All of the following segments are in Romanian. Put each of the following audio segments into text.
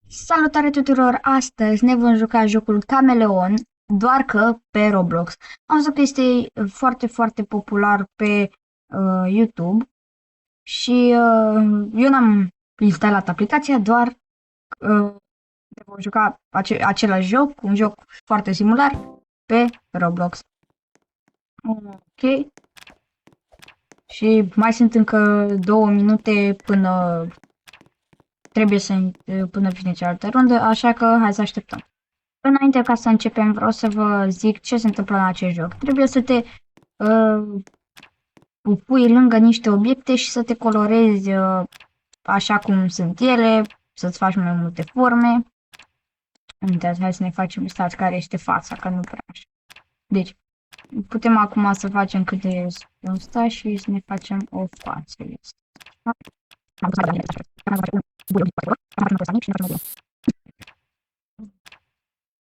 Salutare tuturor! Astăzi ne vom juca jocul Cameleon, doar că pe Roblox. Am văzut că este foarte popular pe YouTube și eu n-am instalat aplicația, doar ne vom juca același joc, un joc foarte similar pe Roblox. Ok. Și mai sunt încă 2 minute până trebuie până vine cealaltă rundă, așa că hai să așteptăm. Înainte ca să începem, vreau să vă zic ce se întâmplă în acest joc. Trebuie să te pui lângă niște obiecte și să te colorezi așa cum sunt ele, să-ți faci mai multe forme. Uite, hai să ne facem, stați, care este fața, că nu prea așa. Deci, putem acum să facem câte ăsta și să ne facem o față.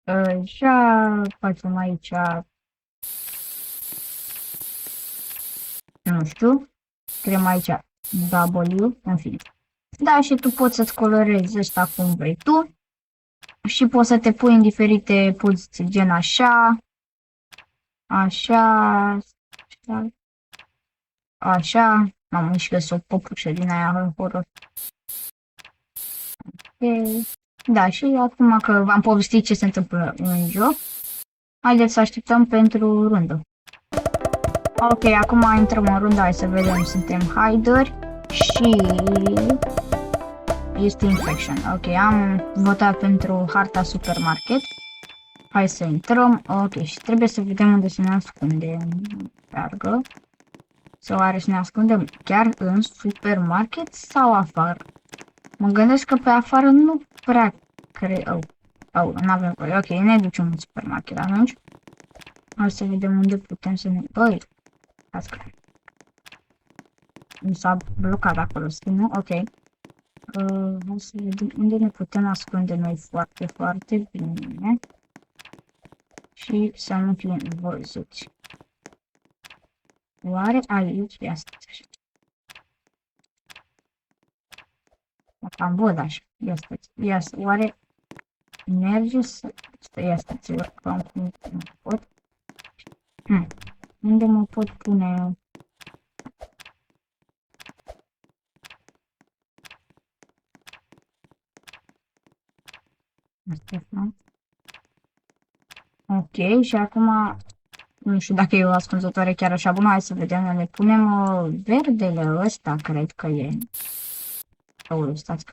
Așa, facem aici, nu știu, scriem aici W, în fine. Da, și tu poți să-ți colorezi ăsta cum vrei tu și poți să te pui în diferite poziții, gen așa, așa, așa, așa. Mamă, și că o păpușă din aia horror. Okay. Da, și acum că v-am povestit ce se întâmplă în joc, haideți să așteptăm pentru rundă. Ok, acum intrăm în rundă, hai să vedem, suntem hideri și este infection. Ok, am votat pentru harta supermarket. Hai să intrăm. Ok, și trebuie să vedem unde să ne ascundem. Largă. Sau oare să ne ascundem chiar în supermarket sau afară? Mă gândesc că pe afară nu prea cred. N-avem voie. Ok, ne ducem în supermarket atunci. Hai să vedem unde putem să ne... Băi, mi s-a blocat acolo, nu? Ok. Hai să vedem unde ne putem ascunde noi foarte bine. Și să nu fim văzuți. Oare aici? Ia stați. Cam văd așa. Ia stați. Oare merge să... Ia stați, urcăm cum pot. Unde mă pot pune... Ok, și acum nu știu dacă e o ascunzătoare chiar așa bună, hai să vedem, ne punem verdele ăsta, cred că e. Stați,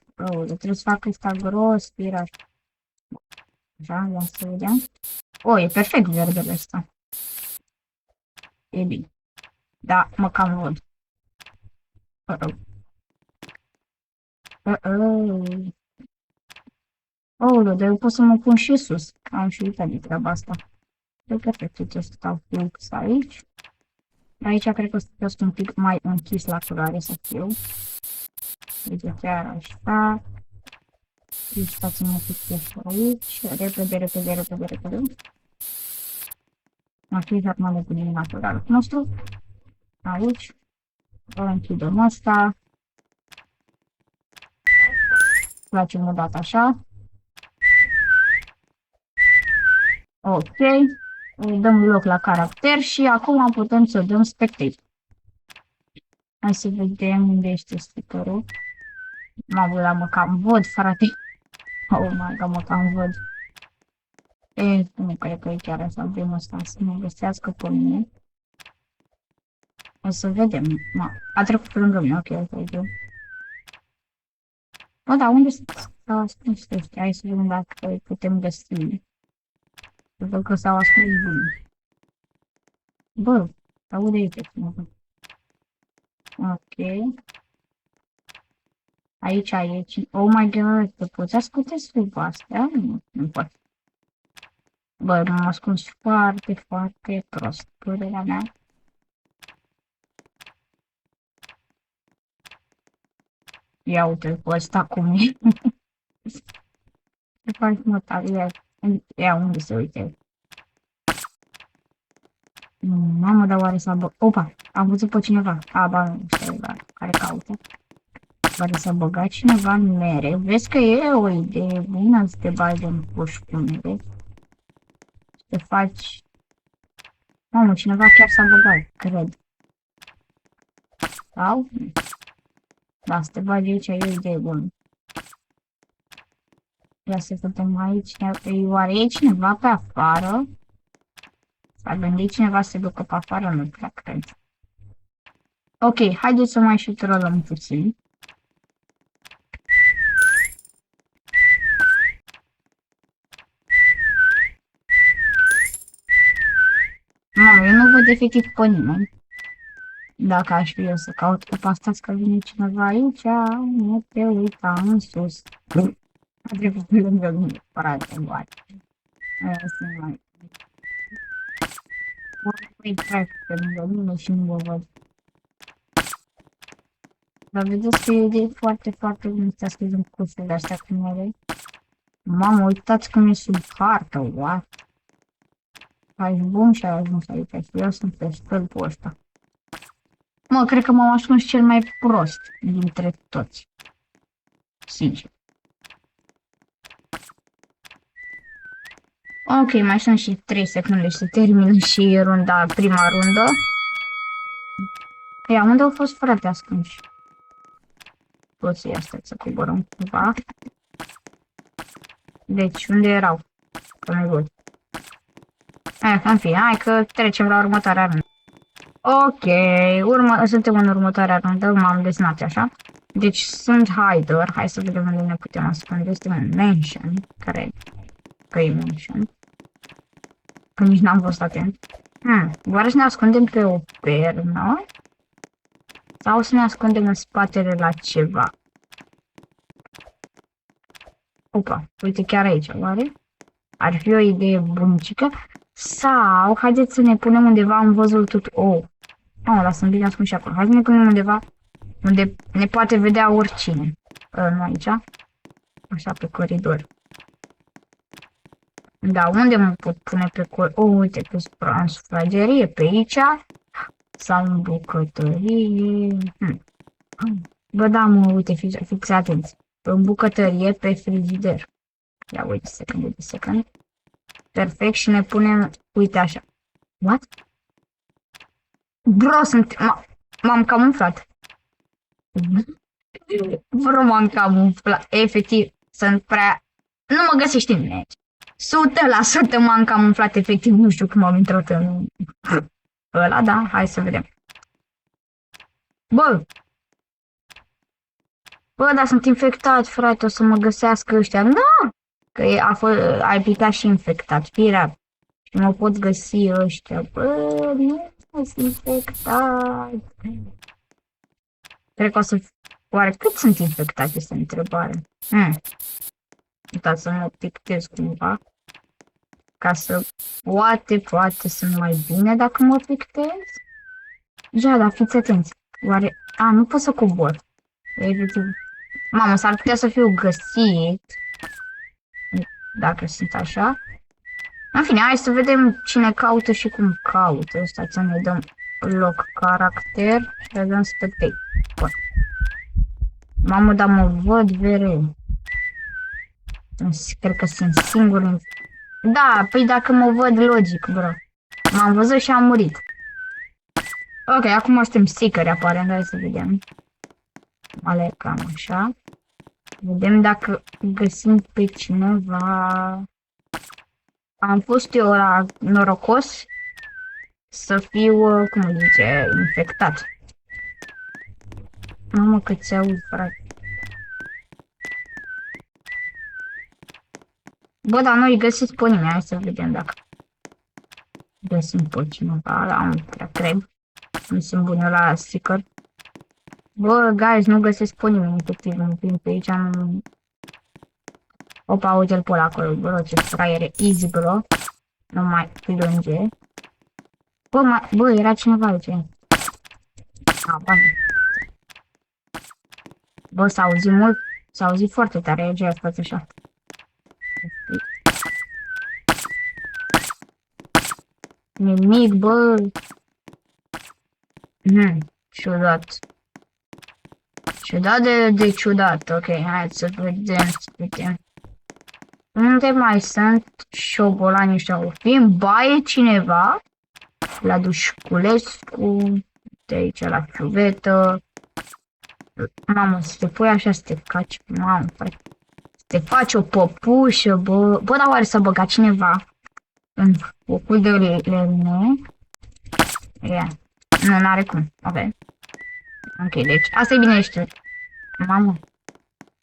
trebuie să fac ăsta gros, spira. Așa, ia să vedem. E perfect verdele ăsta. E bine. Da, mă cam văd. Dar eu pot să mă pun și sus. Am și uitat de treaba asta. E perfect, uite, stau fix aici. Aici cred că o să fiu un pic mai închis la culoare să fiu. Uite, chiar așa. Deci stați-mă un pic aici. Repede. Ok, acum le punem naturalul nostru. Aici. O închidem asta. Facem o dată așa. Ok. Îi dăm loc la caracter și acum putem să dăm spectate. Hai să vedem unde este stickerul. Mă cam văd, frate. Oh my god, mă cam văd. Nu cred că e chiar așa bine ăsta să mă găsească pe mine. O să vedem. A trecut pe lângă mine, ok. Da, unde s-au ascuns ăștia? Hai să vedem dacă îi putem găsi. Văd că s-au ascuns bine. Bă, aude aici cineva. Ok. Aici e. Oh my god, te poți ascunde sub astea? Nu pot. Bă, m-am ascuns foarte prost, părerea mea. Ia uite-l pe ăsta cum e. Ce faci, mă, tare? Ia unde se uite? Mamă, dar oare s-a Opa, am văzut pe cineva. Ba, nu știu, care caută. Care s-a băgat cineva în mere. Vezi că e o idee bună să te bagi în puș cu mere. Să te faci... Mamă, cineva chiar s-a băgat, cred. Sau? Da, să te bagi aici e o idee bună. Ia să vedem aici. Oare e cineva pe afară? S-a gândit cineva să se ducă pe afară? Nu prea cred. Ok, haideți să mai și trolăm puțin. Mamă, eu nu văd efectiv pe nimeni. Dacă aș fi eu să caut cu asta, că vine cineva aici, nu te uita în sus. A trecut pe lângă mine, frate, bate. Aia să mai... Mai trec pe lângă mine și nu vă văd. Dar vedeți că e foarte, foarte bine să scris în cursurile astea cu mere. Mamă, uitați cum e sub hartă, what? Ai bun și ai ajuns aici. Eu sunt pe stâlpul ăsta. Mă, cred că m-am ascuns cel mai prost dintre toți. Sincer. Ok, mai sunt și 3 secunde și se termină și runda, prima rundă. Ia, unde au fost frate ascunși? Toți astea să coborăm cumva. Deci, unde erau? Că nu văd. În fine, hai că trecem la următoarea rundă. Ok, suntem în următoarea rundă, m-am desenat așa. Deci sunt hider, hai să vedem unde ne putem ascunde. Este un mansion, cred că e mansion. Că nici n-am fost atent. Oare să ne ascundem pe o pernă? Sau să ne ascundem în spatele la ceva? Opa, uite chiar aici, oare? Ar fi o idee bunicică. Sau, haideți să ne punem undeva, am văzut tot... Oh, lasă-mi bine ascuns și acolo. Hai să ne punem undeva unde ne poate vedea oricine. Nu aici. Așa, pe coridor. Da, unde mă pot pune pe coridor? Uite, pe sufragerie, pe aici. Sau în bucătărie. Bă, da, mă, uite, fiți atenți. În bucătărie, pe frigider. Ia, uite, secund. Perfect, și ne punem, uite așa. What? Bro, m-am camuflat. Bro, m-am camuflat. Efectiv, sunt prea... Nu mă găsești în mine. 100% m-am camuflat, efectiv, nu știu cum am intrat în... Ăla, da, hai să vedem. Bă, dar sunt infectat, frate, o să mă găsească ăștia. Da! Că ai picat și infectat, firea. Și mă pot găsi ăștia. Bă, nu sunt infectat. Cred că o să... Oare cât sunt infectați, este întrebare. Uitați să mă pictez cumva. Ca să... Poate sunt mai bine dacă mă pictez. Ja, dar fiți atenți. Oare... nu pot să cobor. Efectiv. Mamă, s-ar putea să fiu găsit. Dacă sunt așa. În fine, hai să vedem cine caută și cum caută. Stați să ne dăm loc caracter și dăm spectate. Mamă, dar mă văd mereu. Cred că sunt singur. Da, păi dacă mă văd logic, bro. M-am văzut și am murit. Ok, acum suntem seekeri, aparent. Hai să vedem. Alecam așa. Vedem dacă găsim pe cineva. Am fost eu la norocos să fiu, cum îi zice, infectat. Mamă, că ți aud, frate. Bă, dar noi găsiți pe nimeni, hai să vedem dacă găsim pe cineva, la un prea cred. Nu sunt bun la sticker. Bă, guys, nu găsesc pe nimeni, efectiv, nu vin pe aici, nu... Opa, uite-l pe ăla acolo, bro, ce fraiere, easy, bro. Nu mai plânge. Bă, era cineva aici. Bani. Bă, s-a auzit mult, s-a auzit foarte tare, aici a fost așa. Nimic, bă. Ciudat. Ciudat de ciudat. Ok, hai să vedem. Unde mai sunt șobolanii ăștia? O fi în baie cineva? La Dușculescu, de aici la ciuvetă. Mamă, să te pui așa, să te caci, mamă, să te faci o păpușă, bă. Bă, dar oare s-a băgat cineva în focul de lemne? Yeah. Nu, n-are cum. Ok. Ok, deci asta e bine știut. Mamă.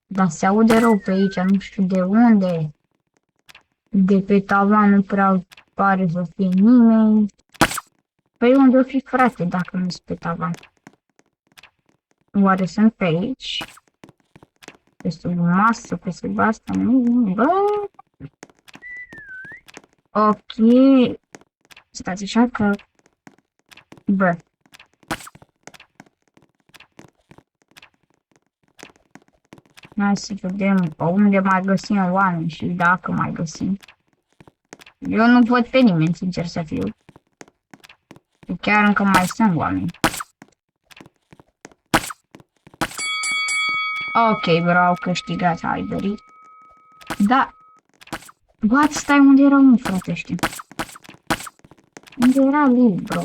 Dar se aude rău pe aici, nu știu de unde. De pe tavan nu prea pare să fie nimeni. Păi unde o fi, frate, dacă nu sunt pe tavan? Oare sunt pe aici? Pe sub masă, pe sub asta? Nu, bă. Ok. Stați așa că... Bă. Hai să vedem pe unde mai găsim oameni și dacă mai găsim. Eu nu văd pe nimeni, sincer să fiu. Chiar încă mai sunt oameni. Ok, bro, au câștigat haiderii. Da. What? Stai, unde era un frate, știu. Unde era lui, bro?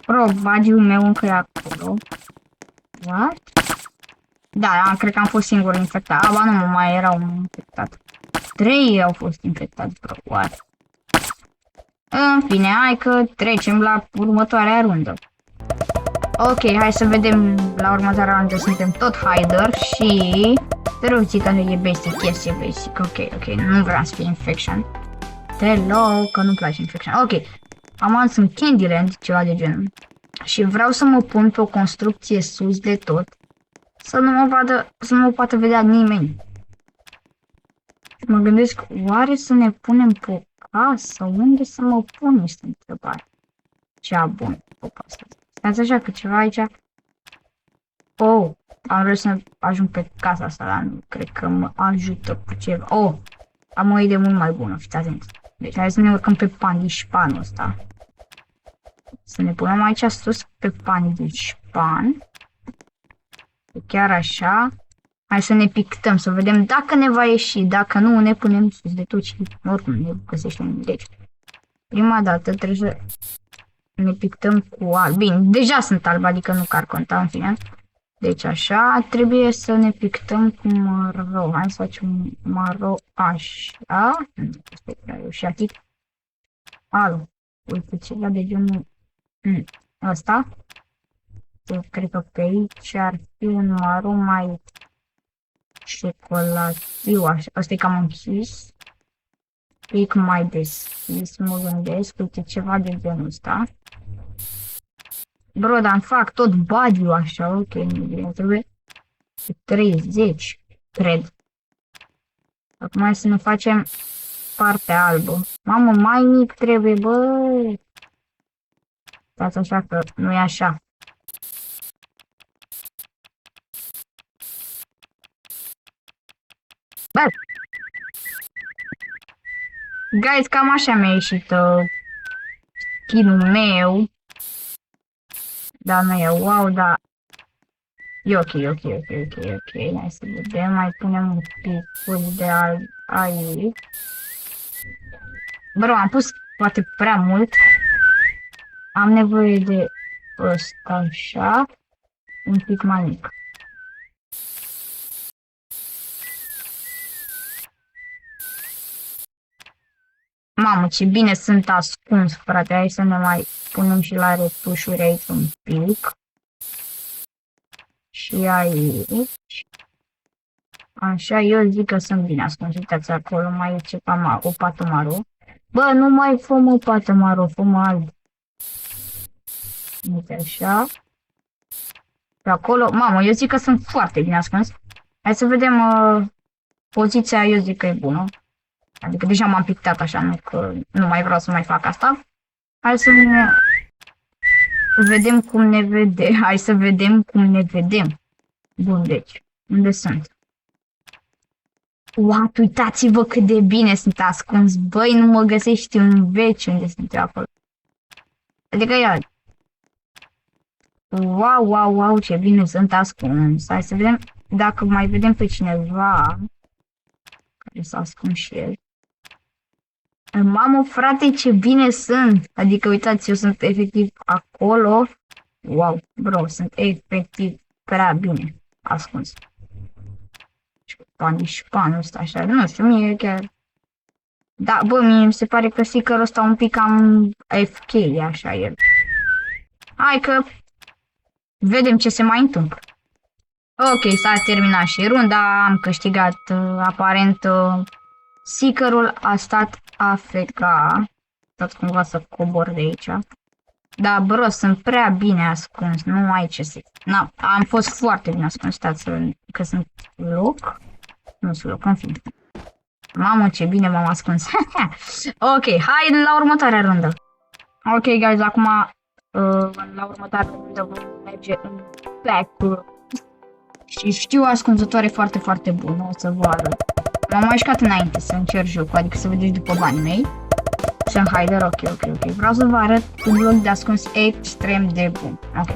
Bro, bagiul meu încă e acolo. What? Da, cred că am fost singur infectat. Aba nu, mai era un infectat. 3 au fost infectați, bro. What? În fine, hai că trecem la următoarea rundă. Ok, hai să vedem la următoarea rundă. Suntem tot hider și... Te rog, că nu e basic, yes, e basic. Ok, nu vreau să fie infection. Deloc, că nu-mi place infection. Ok, am ales în Candyland, ceva de genul. Și vreau să mă pun pe o construcție sus de tot. Să nu mă poată vedea nimeni. Mă gândesc, oare să ne punem pe o casă? Unde să mă pun, este întrebare. Cea bună, pe casă. Stați așa că ceva aici... Oh, am vrut să ajung pe casa asta, dar nu cred că mă ajută cu ceva. Oh, am o idee mult mai bună, fiți atenți. Deci hai să ne urcăm pe panișpanul ăsta. Să ne punem aici sus pe panișpan. Chiar așa. Hai să ne pictăm, să vedem dacă ne va ieși. Dacă nu, ne punem sus de tot și oricum ne găsește. Deci, prima dată trebuie să ne pictăm cu alb. Bine, deja sunt alb, adică nu că ar conta, în fine. Deci așa, trebuie să ne pictăm cu maro. Hai să facem maro așa. Este prea reușit. Alo. Uite ceva de genul ăsta. Cred că pe aici ar fi un maro mai ciocolatiu, așa. Asta e cam închis. Pic mai deschis, mă gândesc. Uite ceva de genul ăsta. Bro, dar îmi fac tot badiu așa, ok, nu bine, trebuie 30, cred. Acum hai să ne facem partea albă. Mamă, mai mic trebuie, bă. Stați așa că nu e așa. Bă! Guys, cam așa mi-a ieșit skin-ul meu. Da, nu e wow, dar e ok. Hai să vedem, mai punem un pic de alb aici. Bro, am pus poate prea mult. Am nevoie de ăsta așa, un pic mai mic. Mamă, ce bine sunt ascuns, frate. Hai să ne mai punem și la retușuri aici un pic. Și aici. Așa, eu zic că sunt bine ascuns. Uitați acolo, mai e ceva, o pată maro. Bă, nu mai fă-mă o pată maro, fă-mă alb. Uite așa. Pe acolo, mamă, eu zic că sunt foarte bine ascuns. Hai să vedem poziția, eu zic că e bună. Adică deja m-am pictat așa, nu că nu mai vreau să mai fac asta. Hai să ne vedem cum ne vede. Hai să vedem cum ne vedem. Bun, deci, unde sunt? What, uitați-vă cât de bine sunt ascuns. Băi, nu mă găsești în veci unde sunt eu acolo. Adică ia. Wow, wow, wow, ce bine sunt ascuns. Hai să vedem dacă mai vedem pe cineva care s-a ascuns și el. Mamă, frate, ce bine sunt! Adică, uitați, eu sunt efectiv acolo. Wow, bro, sunt efectiv prea bine ascuns. Șpanul ăsta, așa, nu știu, mie chiar... Da, bă, mie mi se pare că stickerul ăsta un pic cam AFK, așa, el. Hai că vedem ce se mai întâmplă. Ok, s-a terminat și runda, am câștigat, aparent, seeker-ul a stat afectat. Stați cumva să cobor de aici. Da, bro, sunt prea bine ascuns, nu ai ce să... Na, am fost foarte bine ascuns, stați că sunt loc. Nu sunt loc, în fine. Mamă, ce bine m-am ascuns. Ok, hai la următoarea rundă. Ok, guys, acum la următoarea rundă vom merge în back. Și știu o ascunzătoare foarte, foarte bună, o să vă arăt. M-am mai jucat înainte să încerc jocul, adică să vedeți după banii mei. Shanghaider, ok. Vreau să vă arăt un loc de ascuns extrem de bun. Ok.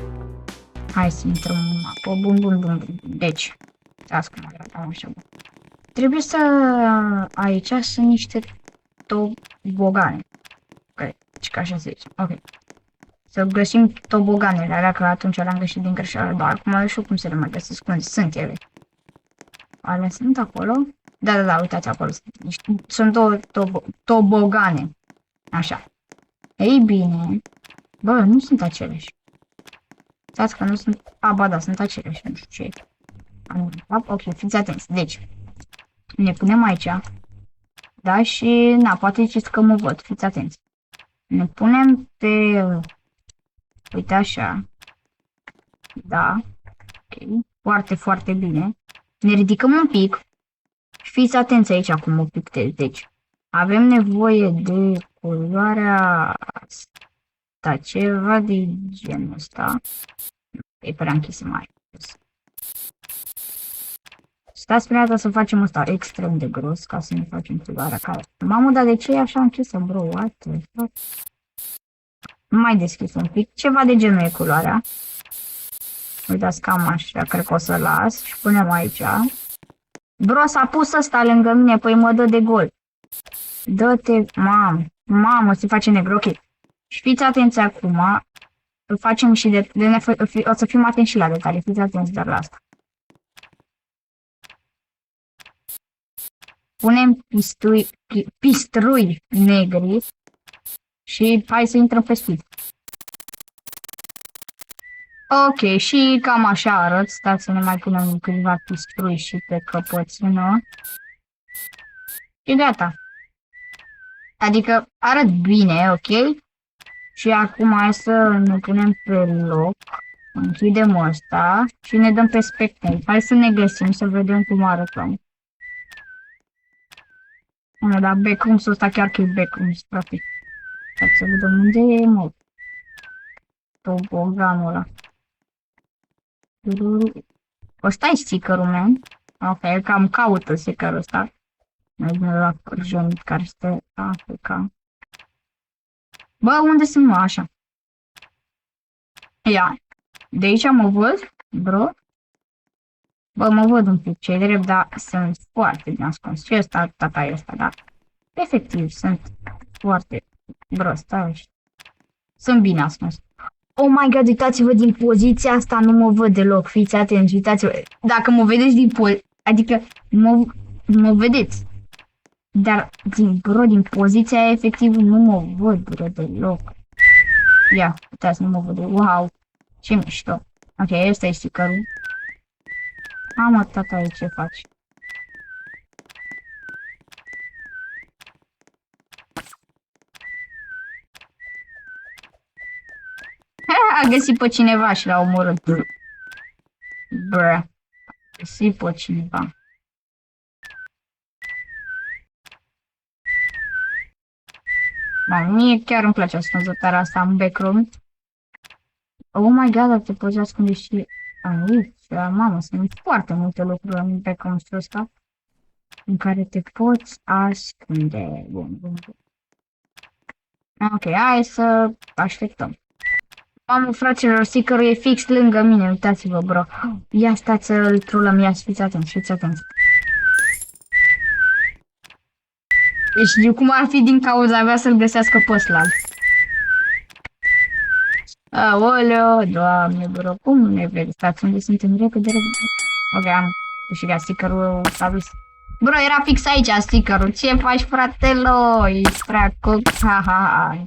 Hai să intrăm în mapă. Bun. Deci, ascund așa bun. Trebuie să... Aici sunt niște tobogane. Ok, deci ca așa se zice. Ok. Să găsim toboganele alea, că atunci le-am găsit din greșeală, dar acum nu știu cum să le mai găsesc, unde sunt ele. Alea sunt acolo? Da, uitați acolo. Sunt două tobogane. Așa. Ei bine. Bă, nu sunt aceleași. Stați că nu sunt... A, ba da, sunt aceleași, nu știu ce. Ok, fiți atenți. Deci, ne punem aici. Da, și... Na, poate ziceți că mă văd. Fiți atenți. Ne punem pe... Uite așa. Da. Ok. Foarte, foarte bine. Ne ridicăm un pic. Fiți atenți aici acum mă pictez. Deci, avem nevoie de culoarea asta, ceva de genul ăsta. E prea închis mai. Stați prea dată să facem ăsta extrem de gros ca să ne facem culoarea care... Mamă, dar de ce e așa închisă, bro? What the fuck? Mai deschis un pic. Ceva de genul e culoarea. Uitați cam așa, cred că o să las și punem aici. Bro, s-a pus ăsta lângă mine, păi mă dă de gol. Dă-te, mamă, se face negru, ok. Și fiți atenți acum, îl facem și o să fim atenți și la detalii, fiți atenți doar la asta. Punem pistrui negri și hai să intrăm pe speed. Ok, și cam așa arăt, stați să ne mai punem câțiva pistrui și pe căpățână. Și gata. Adică arăt bine, ok? Și acum hai să ne punem pe loc. Închidem ăsta și ne dăm pe spectate. Hai să ne găsim, să vedem cum arătăm. Nu, dar backrooms-ul ăsta chiar că e backrooms, practic. Hai să vedem unde e, mă. Toboganul ăla. Ăsta e sticker-ul, man. Ok, cam caută sticker-ul ăsta. Mergem la Cârjoni, care este Africa. Bă, unde sunt, mă, așa? Ia. De aici mă văd, bro. Bă, mă văd un pic ce drept, dar sunt foarte bine ascuns. Și ăsta, tata e ăsta, da? Efectiv, sunt foarte... Bro, stai. Sunt bine ascuns. Oh my god, uitați-vă din poziția asta, nu mă văd deloc. Fiți atenți, uitați-vă. Dacă mă vedeți din adică mă vedeți. Dar din poziția aia, efectiv, nu mă văd, bro, deloc. Ia, uitați, nu mă văd. Wow, ce mișto. Ok, ăsta e sticker-ul. Mă, tata, ce faci? A găsit pe cineva și l-a omorât. Bră. A găsit pe cineva. Da, mie chiar îmi place ascunzătoarea asta în backroom. Oh my god, te poți ascunde și aici. Mamă, sunt foarte multe lucruri în backroom-ul ăsta în care te poți ascunde. Bun. Ok, hai să așteptăm. Mamă, fraților, stickerul e fix lângă mine, uitați-vă, bro. Ia stați să-l trolăm, ia, fiți atenți, fiți atenți. Deci, cum ar fi din cauza mea să-l găsească pe ăsta. Aoleo, doamne, bro, cum ne vezi? Stați unde suntem repede. Ok, am câștigat stickerul stabil. Bro, era fix aici stickerul. Ce faci, fratelo? Ești prea coc. Ha, ha, ha.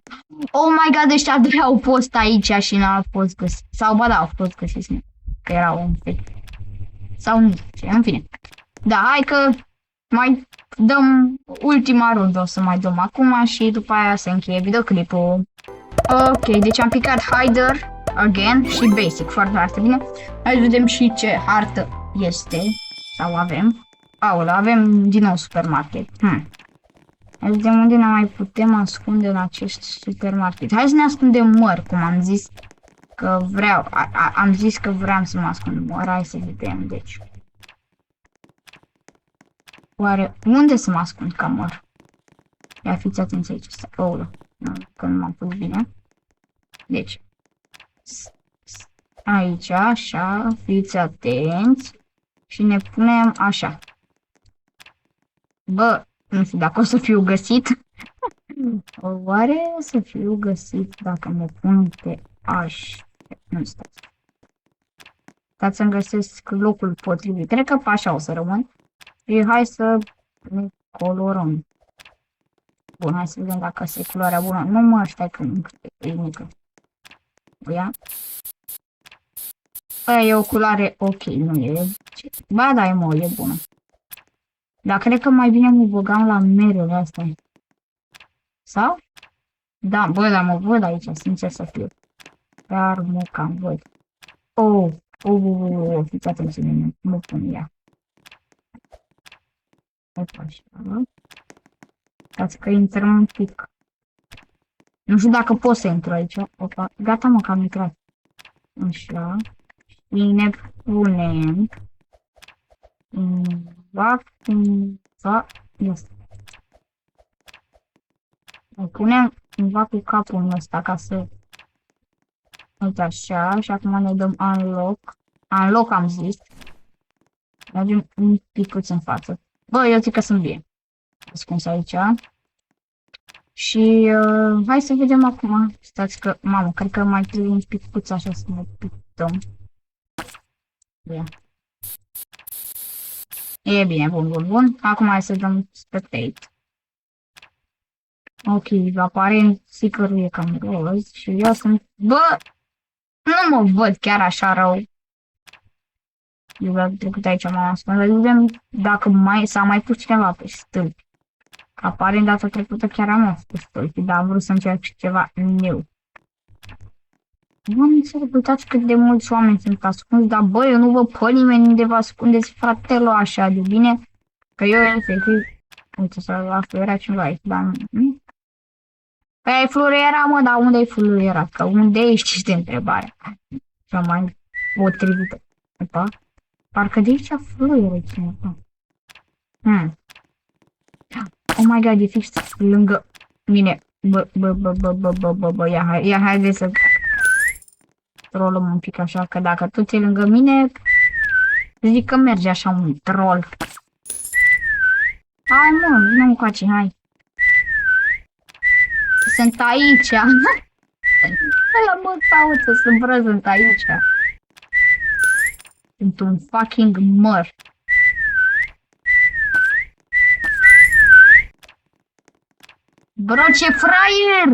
Oh my god, ăștia doi au fost aici și n-au fost găsiți. Sau, ba da, au fost găsiți. Că erau un pic. Sau nu știu, în fine. Da, hai că mai dăm ultima rundă, o să mai dăm acum și după aia se încheie videoclipul. Ok, deci am picat Hider, again și Basic, foarte bine. Hai să vedem și ce hartă este, sau avem. Aolea, avem din nou supermarket. Hai să vedem unde ne mai putem ascunde în acest supermarket. Hai să ne ascundem măr, cum am zis că vreau. Am zis că vreau să mă ascund măr, hai să vedem, deci. Oare unde să mă ascund ca măr? Ia fiți atenți aici, aolea, că nu m-am pus bine. Deci, aici, așa, fiți atenți și ne punem așa. Bă, nu știu dacă o să fiu găsit. Oare o să fiu găsit dacă mă pun pe așa? Nu stați. Stați să-mi găsesc locul potrivit. Cred că pe așa o să rămân. Și hai să ne colorăm. Bun, hai să vedem dacă se culoarea bună. Nu mă, stai că e mică. Ia. Aia e o culoare ok, nu e. Ba da, e bună. Dar cred că mai bine mă băgam la merele astea. Sau? Da, bă, dar mă văd aici, sincer să fiu. Dar mă cam văd. Fiți atenți, nu pun ea. Opa, așa. Stați că intrăm un pic. Nu știu dacă pot să intru aici. Opa, gata mă, că am intrat. Așa. Și ne punem. Ne punem cumva cu capul în ăsta ca să... Uite așa, și acum ne dăm unlock. Unlock am zis. Mergem un pic în față. Bă, eu zic că sunt bine. Ascuns aici. Și hai să vedem acum. Stați că, mamă, cred că mai trebuie un pic așa să ne pictăm. Ia. E bine, bun. Acum hai să dăm spectate. Ok, aparent stickerul e cam roz și eu sunt... Bă! Nu mă văd chiar așa rău. Eu am trecut aici, m-am ascuns. Vedem dacă s-a mai pus cineva pe stâlpi. Aparent data trecută chiar am fost pe stâlpi, dar am vrut să încerc ceva nou. Nu am înțeles, uitați cât de mulți oameni sunt ascunși, dar bă, eu nu văd pe nimeni unde vă ascundeți, fratelo, așa de bine. Că eu, efectiv, uite, la fluiera cineva aici, dar nu. Păi ai fluiera, mă, dar unde ai fluiera? Că unde ești, este întrebarea. Cea mai potrivită. Opa. Parcă de aici fluieră cineva. Oh my god, e fix lângă mine. Bă, ia, haide să trollăm un pic așa, că dacă tu ți-e lângă mine, zic că merge așa un troll. Hai mă, nu încoace, hai. Sunt aici. Ăla mă caută, sunt prezent aici. Sunt un fucking măr. Bro, ce fraier!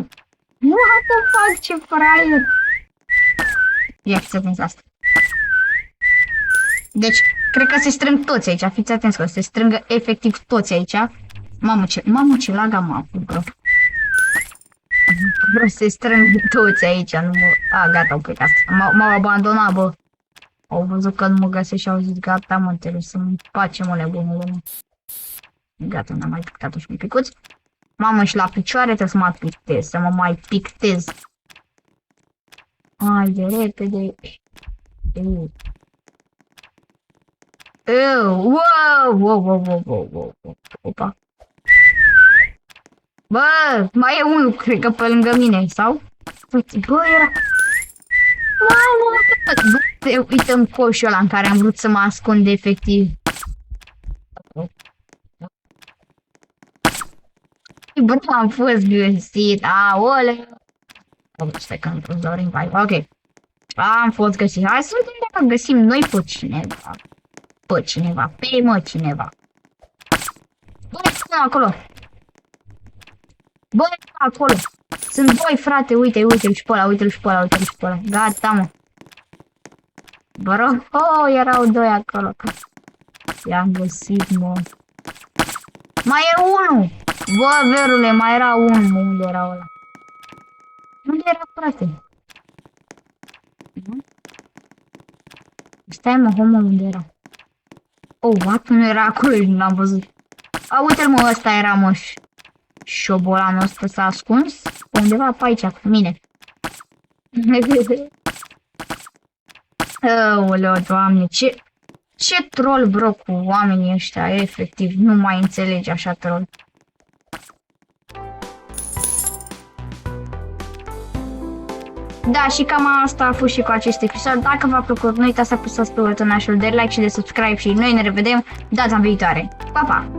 What the fuck, ce fraier! Ia, fiți atenți asta. Deci, cred că se strâng toți aici, fiți atenți că se strângă efectiv toți aici. Mamă, ce lag am avut, bro. Bro, se strâng toți aici, nu mă... A, gata, au plecat. M-au abandonat, bă. Au văzut că nu mă găsesc și au zis, gata, mă, trebuie să-mi face, mă, nebunul, mă. Gata, n-am mai pictat-o și un picuț. Mamă, și la picioare trebuie să mă pictez, să mă mai pictez. Hai de repede. Wow. Opa. Bă, mai e unul, cred că pe lângă mine, sau? Bă, era... Uităm coșul ăla în care am vrut să mă ascund efectiv. Bă, am fost găsit, aole. Stai că am fost doar în pai. Ok. Am fost găsit. Hai să vedem dacă găsim noi pe cineva. Pe cineva. Cineva. Bă, acolo. Bă, acolo. Sunt doi, frate. Uite-l și pe ăla, uite-l și pe ăla. Gata, mă. Bro, erau doi acolo. I-am găsit, mă. Mai e unul. Bă, verule, mai era unul. Unde era ăla? Unde era, frate? Stai, mă, homă, unde era? What? Nu era acolo, nu l-am văzut. Uite-l, mă, ăsta era, mă. Șobolanul ăsta s-a ascuns undeva pe aici, cu mine. Aoleu, Doamne, ce troll, bro, cu oamenii ăștia, efectiv, nu mai înțelegi așa troll. Da, și cam asta a fost și cu acest episod. Dacă v-a plăcut, nu uitați să apăsați pe butonul de like și de subscribe și noi ne revedem data viitoare. Pa, pa!